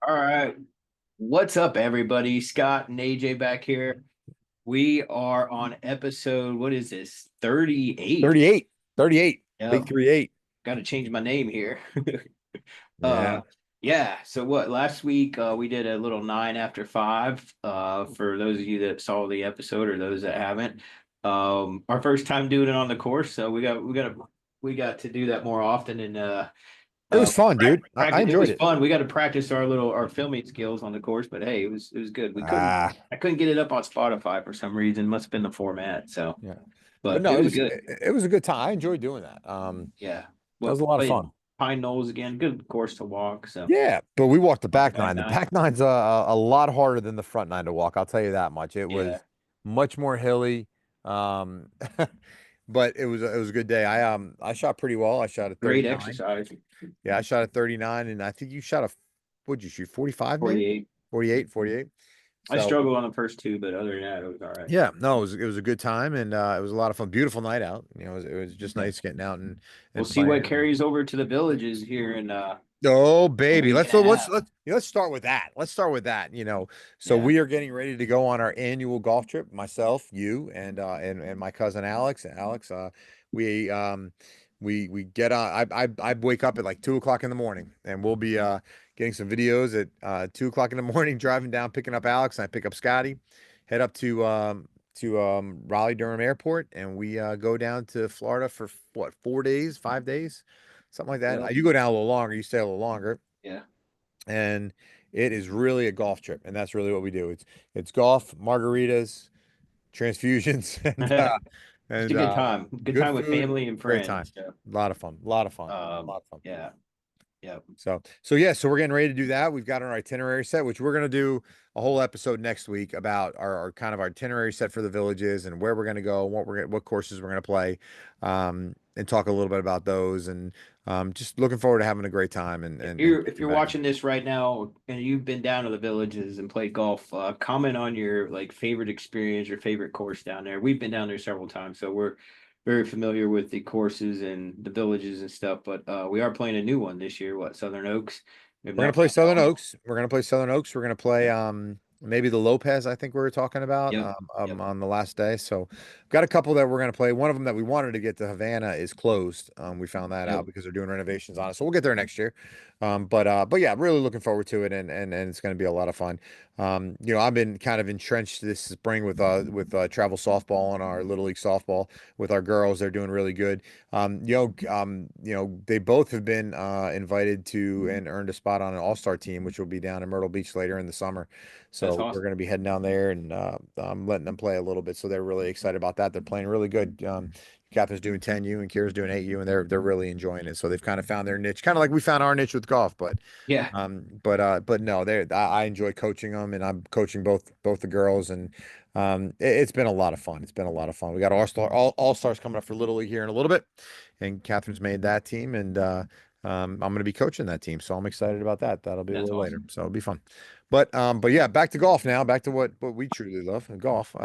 All right. What's up, everybody? Scott and AJ back here. We are on episode, what is this? 38. 38, 38, big Yep. 38. Got to change my name here. Yeah. Yeah. So what last week we did a little nine after five. For those of you that saw the episode or those that haven't. Our first time doing it on the course, so we got to do that more often and It was fun, dude. I practice. It enjoyed was it. fun. We got to practice our filming skills on the course, but hey, it was good. Ah, I couldn't get it up on Spotify for some reason. Must have been the format. So, yeah. But but no, it it was was good. it was a good time. I enjoyed doing that. Yeah. That was What a lot of played fun. Pine Knolls again? Good course to walk. So Yeah, but we walked the on the back back nine. The nine. back nine's a lot harder than the front nine to walk. I'll tell you that much. It Yeah. was much more hilly. Um, but it was a good day. I shot pretty well. I shot at Great 39. exercise. Yeah, I shot at 39, and I think you shot what'd you shoot? 45 maybe? 48. 48, 48. I So struggled on the first two, but other than that, it was all right. yeah, no, it was a good time, and it was a lot of fun. Beautiful night out. It was just Yeah. nice getting out and We'll and see what playing. carries over to the villages here in Oh, a baby. week Let's and a let's half. let's let's start with that. Let's start with that. So Yeah. we are getting ready to go on our annual golf trip. Myself, you, and my cousin Alex. Alex, we get on. I wake up at like 2 o'clock in the morning, and we'll be getting some videos at 2 o'clock in the morning, driving down, picking up Alex, and I pick up Scotty, head up to Raleigh Durham Airport, and we go down to Florida for what, 4 days, 5 days, something like that. Yep. You go down a little longer, you stay a little longer, Yeah. and it is really a golf trip, and that's really what we do. It's golf, margaritas, transfusions, Just a and good time. Good good time with food, family and great time. friends. So, A lot of fun, a lot of fun, a um, lot of fun. yeah, yeah. So yeah, so we're getting ready to do that. We've got our itinerary set, which we're gonna do a whole episode next week about our kind of our itinerary set for the villages and where we're gonna go, and what courses we're gonna play, and talk a little bit about those, and just looking forward to having a great time and If and, and you're if kicking you're back. watching this right now and you've been down to the villages and played golf, comment on your like favorite experience or favorite course down there. We've been down there several times, so we're very familiar with the courses and the villages and stuff. But we are playing a new one this year. What Southern Oaks? We've We're gonna not play played Southern that one. Oaks. We're gonna play Southern Oaks. We're gonna play maybe the Lopez, I think we were talking about Yep, yep. on the last day. So got a couple that we're gonna play. One of them that we wanted to get to Havana is closed. We found that Yep. out because they're doing renovations on it. So we'll get there next year. But yeah, really looking forward to it, and it's gonna be a lot of fun. I've been kind of entrenched this spring with travel softball and our Little League softball with our girls. They're doing really good. They both have been invited to and earned a spot on an all-star team, which will be down in Myrtle Beach later in the summer. That's So we're awesome. going to be heading down there and letting them play a little bit. So they're really excited about that. They're playing really good. Catherine's doing 10U and Kira's doing 8U, and they're really enjoying it. So they've kind of found their niche, kind of like we found our niche with golf. Yeah. But no, I enjoy coaching them, and I'm coaching both the girls, and it's been a lot of fun. It's been a lot of fun. We got all stars coming up for Little League here in a little bit, and Catherine's made that team, and I'm going to be coaching that team, so I'm excited about that. That'll be a That's little later, awesome. so it'll be fun. But yeah, back to golf now. Back to what we truly love, golf.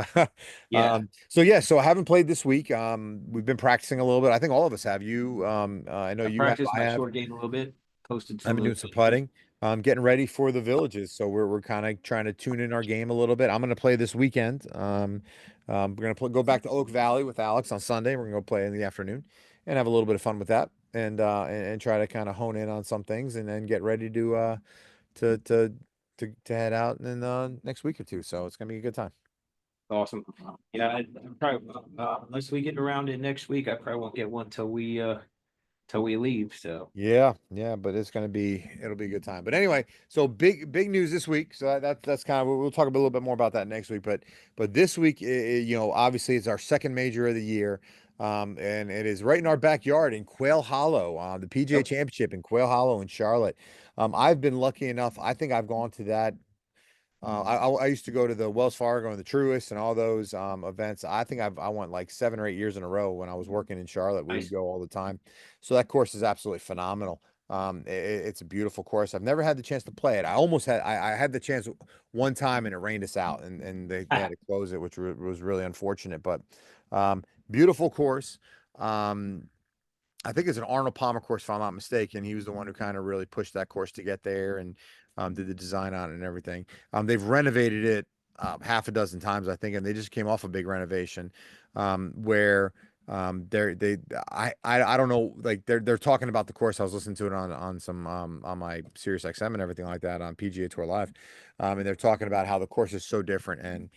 Yeah. So yeah, so I haven't played this week. We've been practicing a little bit. I think all of us have. I know I you have. practiced I my have. short game a little bit. Posted I've some been of doing those some videos. putting. Getting ready for the villages. So we're kind of trying to tune in our game a little bit. I'm going to play this weekend. We're going to go back to Oak Valley with Alex on Sunday. We're going to go play in the afternoon and have a little bit of fun with that, and try to kind of hone in on some things, and then get ready to to to head out in next week or two. So it's going to be a good time. Awesome. Yeah, I probably unless we get around it next week, I probably won't get one till we leave. So Yeah, yeah, but it'll be a good time. But anyway, so big news this week. So that's kind of, we'll talk a little bit more about that next week. But this week, obviously it's our second major of the year, and it is right in our backyard in Quail Hollow, the PGA yep. Championship in Quail Hollow in Charlotte. I've been lucky enough. I think I've gone to that. I used to go to the Wells Fargo and the Truist and all those events. I think I went like 7 or 8 years in a row when I was working in Charlotte. We would Nice. go all the time. So that course is absolutely phenomenal. It's a beautiful course. I've never had the chance to play it. I had the chance one time and it rained us out, and they had to close it, which was really unfortunate. But beautiful course. Um, I think it's an Arnold Palmer course, if I'm not mistaken. He was the one who kind of really pushed that course to get there and did the design on it and everything. They've renovated it half a dozen times, I think, and they just came off a big renovation where they I don't know, like they're talking about the course. I was listening to it on some on my Sirius XM and everything like that on PGA Tour Live, and they're talking about how the course is so different and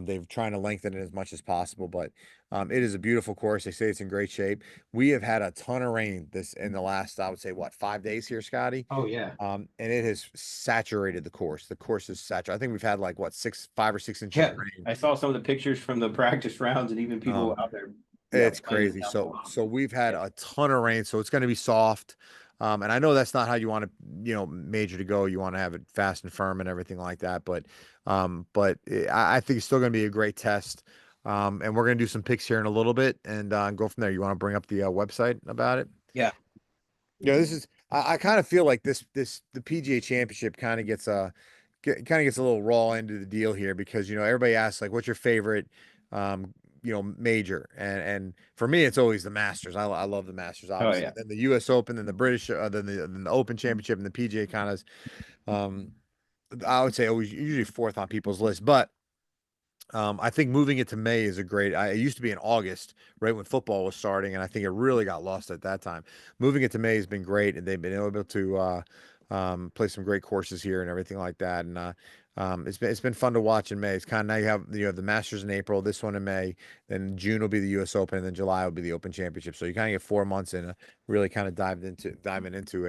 they're trying to lengthen it as much as possible, but it is a beautiful course. They say it's in great shape. We have had a ton of rain this in the last, I would say, what, 5 days here, Scotty? Oh yeah. And it has saturated the course. The course is saturated. I think we've had like what 5 or 6 inches of Yeah. rain. I saw some of the pictures from the practice rounds and even people Um, out there, yeah, it's playing crazy. down So below. so we've had Yeah. a ton of rain, so it's going to be soft. And I know that's not how you want to, major to go. You want to have it fast and firm and everything like that. But I think it's still going to be a great test. And we're going to do some picks here in a little bit and go from there. You want to bring up the website about it? Yeah. This is I kind of feel like the PGA Championship kind of gets a little raw into the deal here because everybody asks like what's your favorite major and for me it's always the Masters. I love the Masters Oh obviously. yeah. Then the US Open, then the British, then the Open Championship and the PGA kind of um I would say always usually fourth on people's list, but I think moving it to May is a great. It used to be in August, right when football was starting, and I think it really got lost at that time. Moving it to May has been great, and they've been able to play some great courses here and everything like that. And it's been fun to watch in May. It's kind of now you have the Masters in April, this one in May, then June will be the U.S. Open, and then July will be the Open Championship. So you kind of get 4 months in, really kind of diving into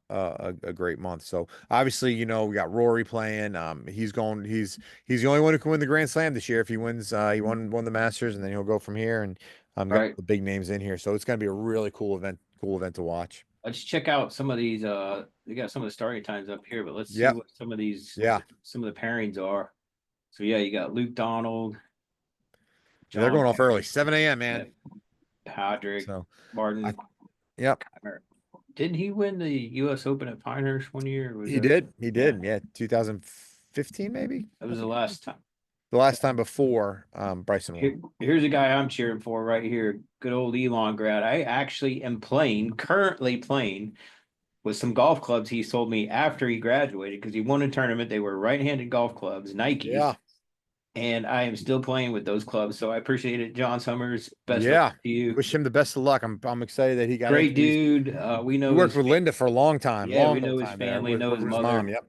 a great month. So obviously, we got Rory playing. He's the only one who can win the Grand Slam this year. If he wins, he won the Masters, and then he'll go from here. And got Right. the big names in here, so it's gonna be a really cool event to watch. Let's check out some of these. They got some of the starting times up here, but let's see Yep, what some of these, yeah, some of the pairings are. So yeah, you got Luke Donald, they're John going off early, Barry, 7 a.m. yeah, man. Patrick, So I, Martin. yep, Didn't he win the U.S. Open at Pinehurst one year? Or was that? he Yeah, did, yeah, 2015 maybe that was the last time. the last time before Bryson won. Here's a guy I'm cheering for right here. Good old Elon grad. I actually am currently playing with some golf clubs he sold me after he graduated because he won a tournament. They were right-handed golf clubs, Nikes, Yeah, and I am still playing with those clubs. So I appreciate it, John Summers. Best of luck yeah. to you. Wish him the best of luck. I'm excited that he got into Great these. dude. We We know worked his, with Linda for a long time, yeah, we long know his time there family, know with his his mom. mother. Yep.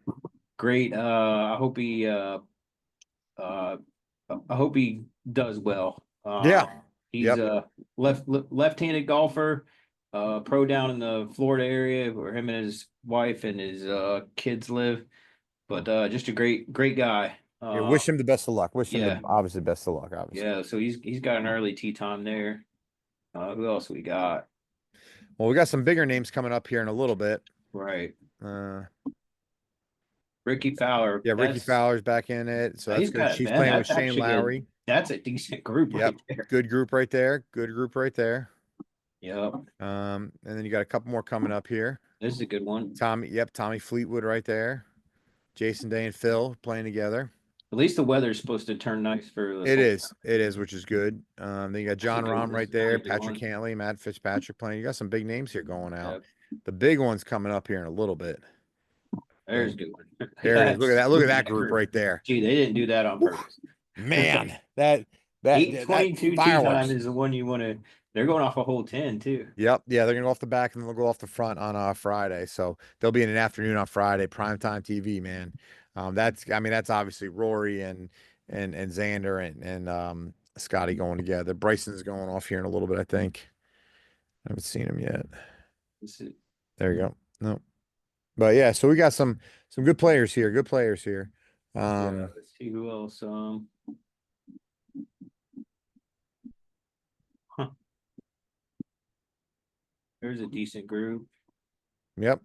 Great. Uh, I hope he does well. Yeah. He's Yep. a left-handed golfer, pro down in the Florida area where him and his wife and his kids live. But just a great guy. Yeah. Wish him the best of luck. Wish him the Yeah, obviously best of luck. Obviously. yeah. So he's got an early tee time there. Who else we got? Well, we got some bigger names coming up here in a little bit. Right, Uh, Ricky Fowler. yeah, Ricky That's Fowler's back in it, so that's he's good. got it, She's man. playing with That's Shane actually a Lowry. that's a decent group Yep. right there. Good group right there. Good group right there. Yep, And then you got a couple more coming up here. this is a good one. Tommy Fleetwood right there. Jason Day and Phil playing together. At least the weather's supposed to turn nice for the fall. It is, which is good. Then you got That's a John good. Rahm This right is a there, really good Patrick one. Cantley, Matt Fitzpatrick playing. You got some big names here going out. Yep, The big one's coming up here in a little bit. there's a good one. There it is. Look at that. Look at Look at that that group group. right there. Gee, they didn't do that on Whew. purpose. Man, that 8:22 tea time fireworks. is the one you want to. They're going off a whole 10 too. Yep. Yeah, they're gonna go off the back and then they'll go off the front on Friday. So they'll be in an afternoon on Friday, primetime TV, man. That's obviously Rory and Xander and Scotty going together. Bryson's going off here in a little bit, I think. I haven't seen him yet. This is, There you go. No. But yeah, so we got some good players here. Good players here. yeah, let's see who else. Huh, there's a decent group. Yep.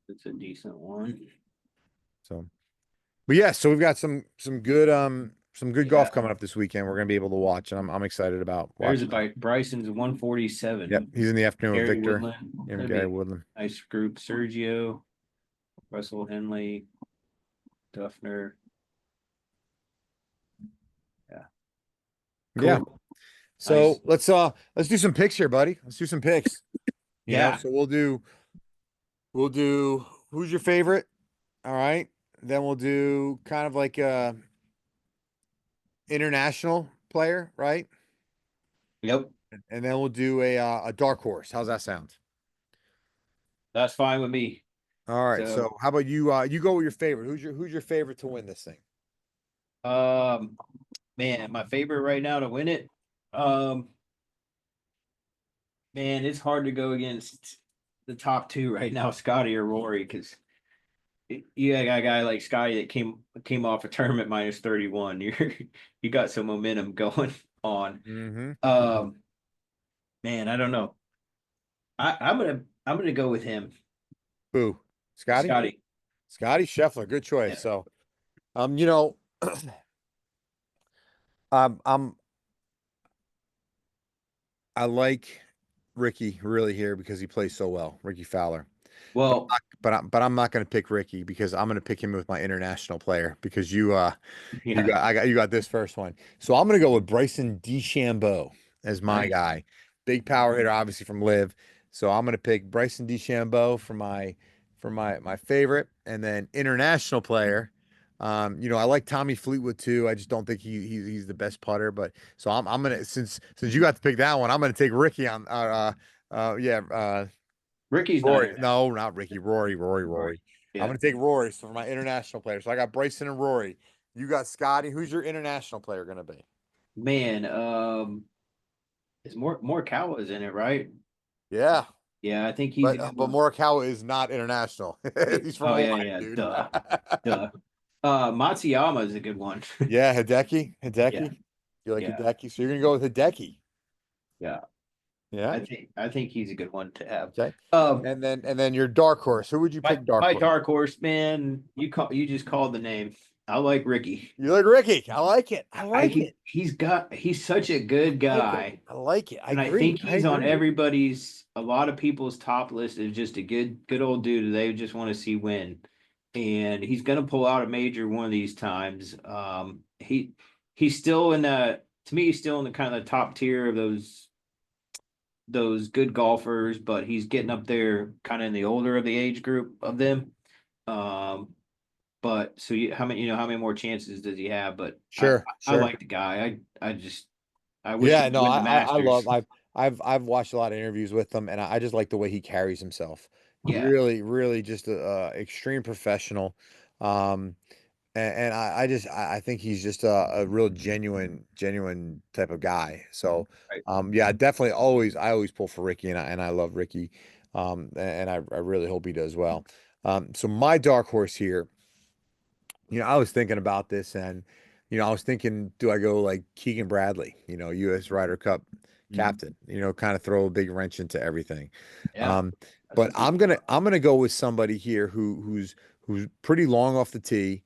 It's a decent one. So but yeah, so we've got some good Yeah, golf coming up this weekend. We're gonna be able to watch, and I'm excited about there's a watching that. Bryson's Yep. 147. He's in the afternoon with Gary Victor Woodland. and That'd Gary be Woodland. a nice group. Sergio, Russell Henley, Duffner. Yeah, Yeah. cool. So Nice. let's do some picks here, buddy. Let's do some picks. Yeah. So we'll do who's your favorite? All right. Then we'll do kind of like a international player, right? Yep. And then we'll do a dark horse. How's that sound? That's fine with me. All right. So, So how about you you go with your favorite. Who's your favorite to win this thing? um, man, my favorite right now to win it. Um, man, it's hard to go against the top two right now, Scotty or Rory, because you got a guy like Scotty that came off a tournament minus 31. You got some momentum going on. Mm-hmm. Um, man, I don't know. I'm gonna go with him, Who? Scotty? Scotty. Scotty Scheffler. Good choice. Yeah. So you know, I'm I like Ricky really here because he plays so well, Ricky Fowler. Well, But I'm not going to pick Ricky because I'm going to pick him with my international player because yeah. you got this first one. So I'm going to go with Bryson DeChambeau as my Nice. guy. Big power hitter, obviously from Live. So I'm going to pick Bryson DeChambeau for my favorite, and then international player. I like Tommy Fleetwood too. I just don't think he's the best putter. But so I'm gonna since you got to pick that one, I'm gonna take Ricky on. Yeah. Ricky's not Rory. international. No, not Ricky. Rory, Rory, Rory. Rory. I'm Yeah. gonna take Rory so for my international player. So I got Bryson and Rory. You got Scotty. Who's your international player gonna be? Man, is Morikawa is in it, right? Yeah, Yeah, I think he's a but good one. Morikawa is not international. He's from Oh Hawaii, yeah, yeah, dude. duh, duh. Matsuyama is a good one. Yeah, Hideki. Yeah, Hideki. You like yeah, Hideki? So you're gonna go with Hideki. yeah. Yeah. I think he's a good one to have. Okay. Um, And then your dark horse. Who would you my pick dark my horse? dark horse, man. You just called the name. I like Ricky. You like Ricky. I like it. I like it. He's such a good I like it. guy. I like it. I And I agree. think I he's on agree. a lot of people's top list is just a good old dude they just want to see win. And he's gonna pull out a major one of these times. He's still in the to me, he's still in the kind of the top tier of those good golfers, but he's getting up there kind of in the older of the age group of them. Um, but so how many more chances does he have? But Sure, I sure. like the guy. I wish he Yeah, would no, win the I love Masters. I've watched a lot of interviews with him, and I just like the way he carries himself. Yeah, Really, really, just a extreme professional. Um, and I think he's just a real genuine type of guy. So, right. yeah, definitely I always pull for Ricky, and I love Ricky. And I really hope he does well. So my dark horse here. I was thinking about this and, I was thinking, do I go like Keegan Bradley, U.S. Ryder Cup Mhm. captain, kind of throw a big wrench into everything. Yeah, Um, that's a but good I'm gonna call. I'm gonna go with somebody here who's pretty long off the tee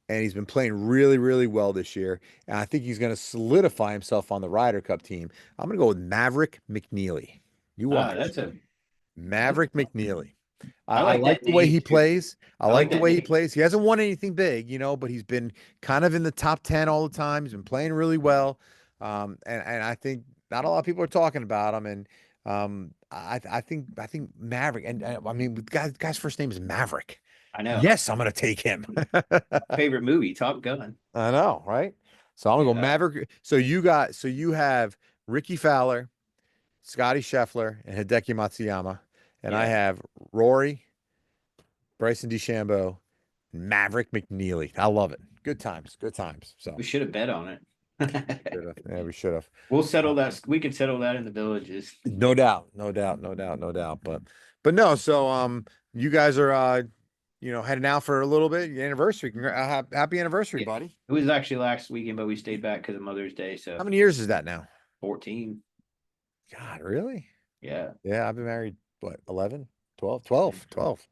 and he's been playing really, really well this year. And I think he's gonna solidify himself on the Ryder Cup team. I'm gonna go with Maverick McNeely. You Ah, watch. that's Maverick McNeely. I, I I like like that the way name he too. plays. I I like like the that way he name. plays. He hasn't won anything big, but he's been kind of in the top 10 all the time. He's been playing really well. And I think not a lot of people are talking about him. And I think Maverick, and I mean, the guy's first name is Maverick. I know. Yes, I'm gonna take him. Favorite movie, Top Gun. I know, right? So I'm gonna go Yeah, Maverick. So you have Ricky Fowler, Scotty Scheffler, and Hideki Matsuyama, and I yeah. have Rory, Bryson DeChambeau, Maverick McNeely. I love it. Good times. Good times. So We should have bet on it. should have. Yeah, we should have. We'll settle that. We can settle that in the villages. No doubt. No doubt. No doubt. No doubt. But no. So you guys are heading out for a little bit. Your anniversary. Happy anniversary, Yeah. buddy. It was actually last weekend, but we stayed back because of Mother's Day. How So many years is that now? 14. God, really? Yeah. Yeah, I've been married, what, 11, 12, 12, 12.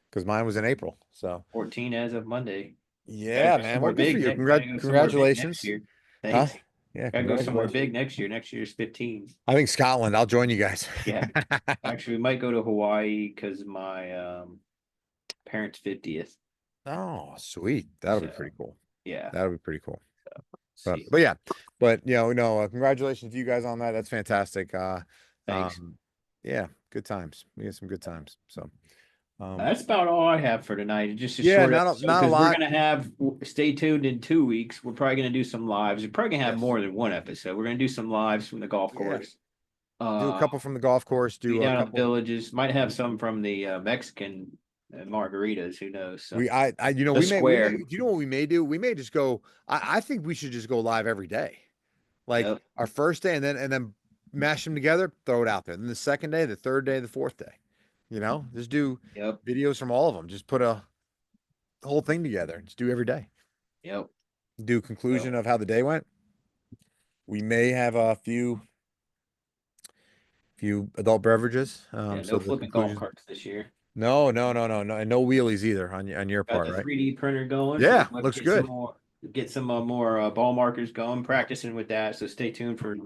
Because mine was in April. So 14 as of Monday. Gotta yeah, go man. Well, somewhere good for big. you. Gotta go somewhere big next Congratulations. year. Huh? Thanks. Yeah, Gotta go somewhere congratulations. big next year. Next year's 15. I think Scotland. I'll join you guys. Yeah. Actually, we might go to Hawaii because my parents' 50th. Oh, sweet. That'll be So pretty cool. yeah. That'll be pretty cool. See, Yeah, but no, congratulations to you guys on that. That's fantastic. thanks. Um, yeah, good times. We had some good times. So, um, That's about all I have for tonight. It's just a yeah, short episode not a because we're lot. gonna have. Stay tuned in 2 weeks. We're probably gonna do some lives. We're probably gonna have Yes. more than one episode. We're gonna do some lives from the golf Yeah. course. Do a Uh, couple from the golf course. be Do a down at the couple. villages. Might have some from the Mexican margaritas. Who knows? So the We may. square. Do you know what we may do? We may just go. I think we should just go live every day. Like Yep. our first day, and then mash them together, throw it out there. Then the second day, the third day, the fourth day. Just do Yep. videos from all of them. Just put a whole thing together. Just do every day. Yep. Do So conclusion of how the day went. We may have a few adult beverages. yeah, So no the flipping golf conclusion. carts this year. No, no, no, no, no, and no wheelies either on your Got part, the right? 3D printer going, so Yeah, we'll have to looks good. get some more ball markers going, practicing with that. So stay tuned for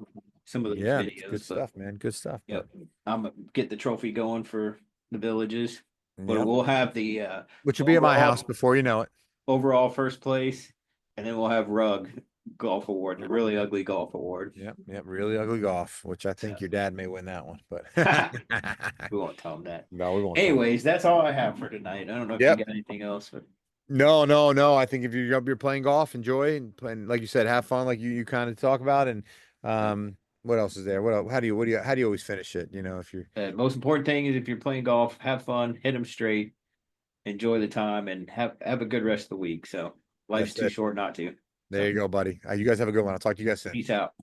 some of those Yeah, it's good videos. But stuff, man. Good stuff. But yep, I'm gonna get the trophy going for the villages. But yep, we'll have the which will be at my house overall before you know it. overall first place, and then we'll have rug golf award, the really ugly golf award. Yep, yep. Really ugly golf, which I So think your dad may win that one, but we won't tell them that. no, we won't tell him. Anyways, that's all I have for tonight. I don't know if you Yep. got anything else, but No, no, no. I think if you're playing golf, enjoy and playing, like you said, have fun, like you kind of talk about. And what else is there? What else, how do you always finish it? If you're the most important thing is if you're playing golf, have fun, hit them straight, enjoy the time, and have a good rest of the week. So life's that's too it. short not to. There So you go, buddy. You guys have a good one. I'll talk to you guys soon. peace out.